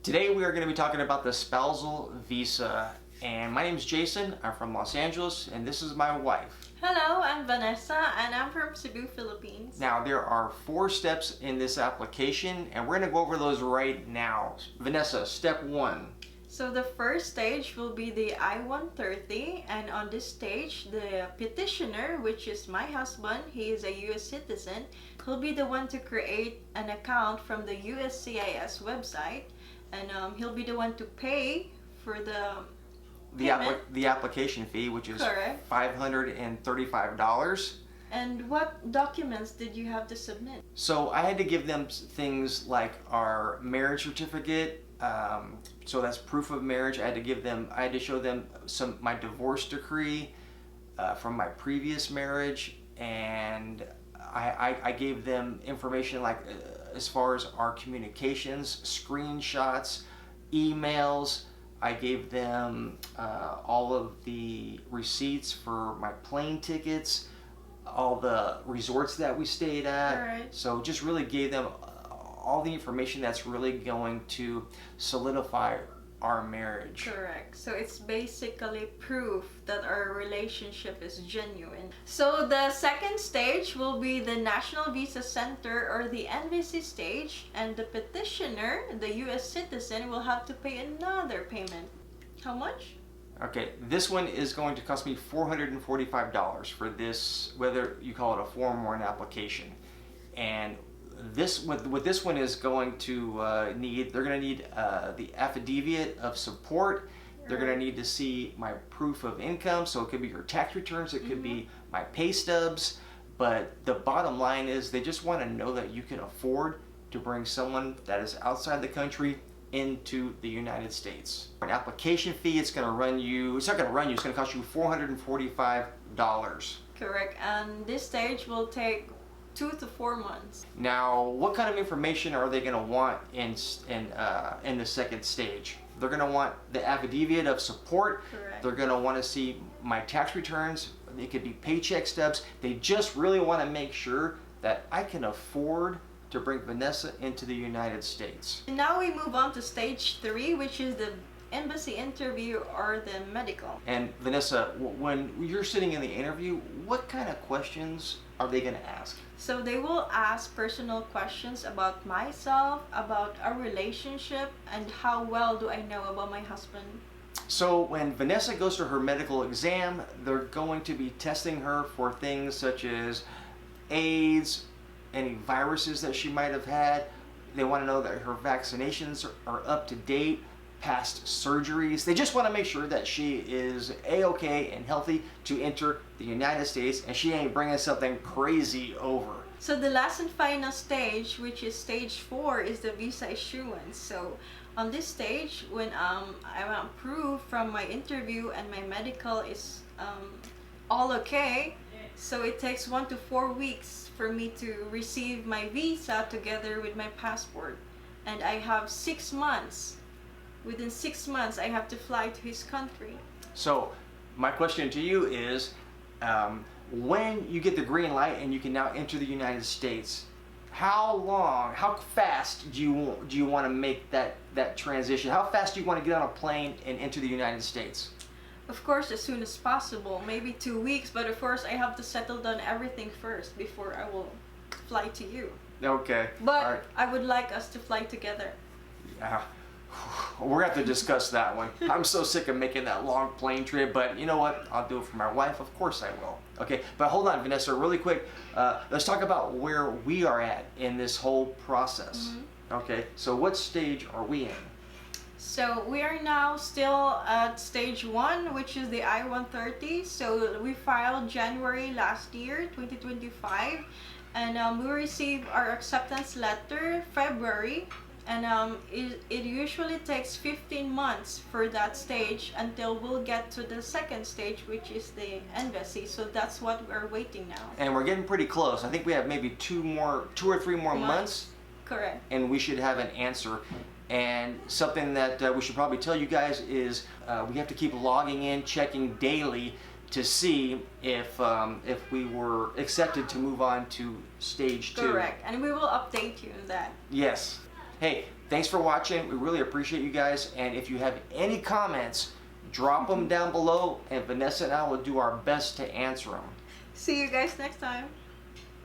Today we are going to be talking about the spousal visa, and my name is Jason. I'm from Los Angeles, and this is my wife. Hello, I'm Vanessa, and I'm from Cebu, Philippines. Now there are 4 steps in this application, and we're going to go over those right now. Vanessa, step 1. So the first stage will be the I-130, and on this stage, the petitioner, which is my husband, he is a U.S. citizen, he'll be the one to create an account from the USCIS website, and he'll be the one to pay for the application fee, which is Correct. $535. And what documents did you have to submit? So I had to give them things like our marriage certificate. So that's proof of marriage. I had to show them my divorce decree from my previous marriage, and I gave them information like as far as our communications, screenshots, emails. I gave them all of the receipts for my plane tickets, all the resorts that we stayed at. Right. So just really gave them all the information that's really going to solidify our marriage. Correct. So it's basically proof that our relationship is genuine. So the second stage will be the National Visa Center or the NVC stage, and the petitioner, the US citizen, will have to pay another payment. How much? Okay, this one is going to cost me $445 for this, whether you call it a form or an application. And what this one is going to need, they're going to need the affidavit of support. They're going to need to see my proof of income, so it could be your tax returns, it could be my pay stubs, but the bottom line is they just want to know that you can afford to bring someone that is outside the country into the United States. An application fee, it's going to cost you $445. Correct. And this stage will take 2 to 4 months. Now, what kind of information are they going to want in the second stage? They're going to want the affidavit of support. Correct. They're going to want to see my tax returns. It could be paycheck stubs. They just really want to make sure that I can afford to bring Vanessa into the United States. Now we move on to stage 3, which is the embassy interview or the medical. And Vanessa, when you're sitting in the interview, what kind of questions are they going to ask? So they will ask personal questions about myself, about our relationship, and how well do I know about my husband. So when Vanessa goes to her medical exam, they're going to be testing her for things such as AIDS, any viruses that she might have had. They want to know that her vaccinations are up to date, past surgeries. They just want to make sure that she is A-okay and healthy to enter the United States, and she ain't bringing something crazy over. So the last and final stage, which is stage 4, is the visa issuance. So on this stage, when I'm approved from my interview and my medical is all okay, so it takes 1 to 4 weeks for me to receive my visa together with my passport, and I have 6 months. Within 6 months, I have to fly to his country. So my question to you is, when you get the green light and you can now enter the United States, how fast do you want to make that transition? How fast do you want to get on a plane and enter the United States? Of course, as soon as possible, maybe 2 weeks, but of course I have to settle down everything first before I will fly to you. Okay. But all right. I would like us to fly together. Yeah. We're going to have to discuss that one. I'm so sick of making that long plane trip, but you know what? I'll do it for my wife. Of course I will. Okay, but hold on, Vanessa, really quick. Let's talk about where we are at in this whole process. Okay, so what stage are we in? So we are now still at stage 1, which is the I-130. So we filed January last year, 2025, and we received our acceptance letter February. And it usually takes 15 months for that stage until we'll get to the second stage, which is the embassy. So that's what we're waiting now. And we're getting pretty close. I think we have maybe 2 or 3 more months. Correct. And we should have an answer. And something that we should probably tell you guys is we have to keep logging in, checking daily to see if we were accepted to move on to stage 2. Correct. And we will update you on that. Yes. Hey, thanks for watching. We really appreciate you guys. And if you have any comments, drop them down below, and Vanessa and I will do our best to answer them. See you guys next time.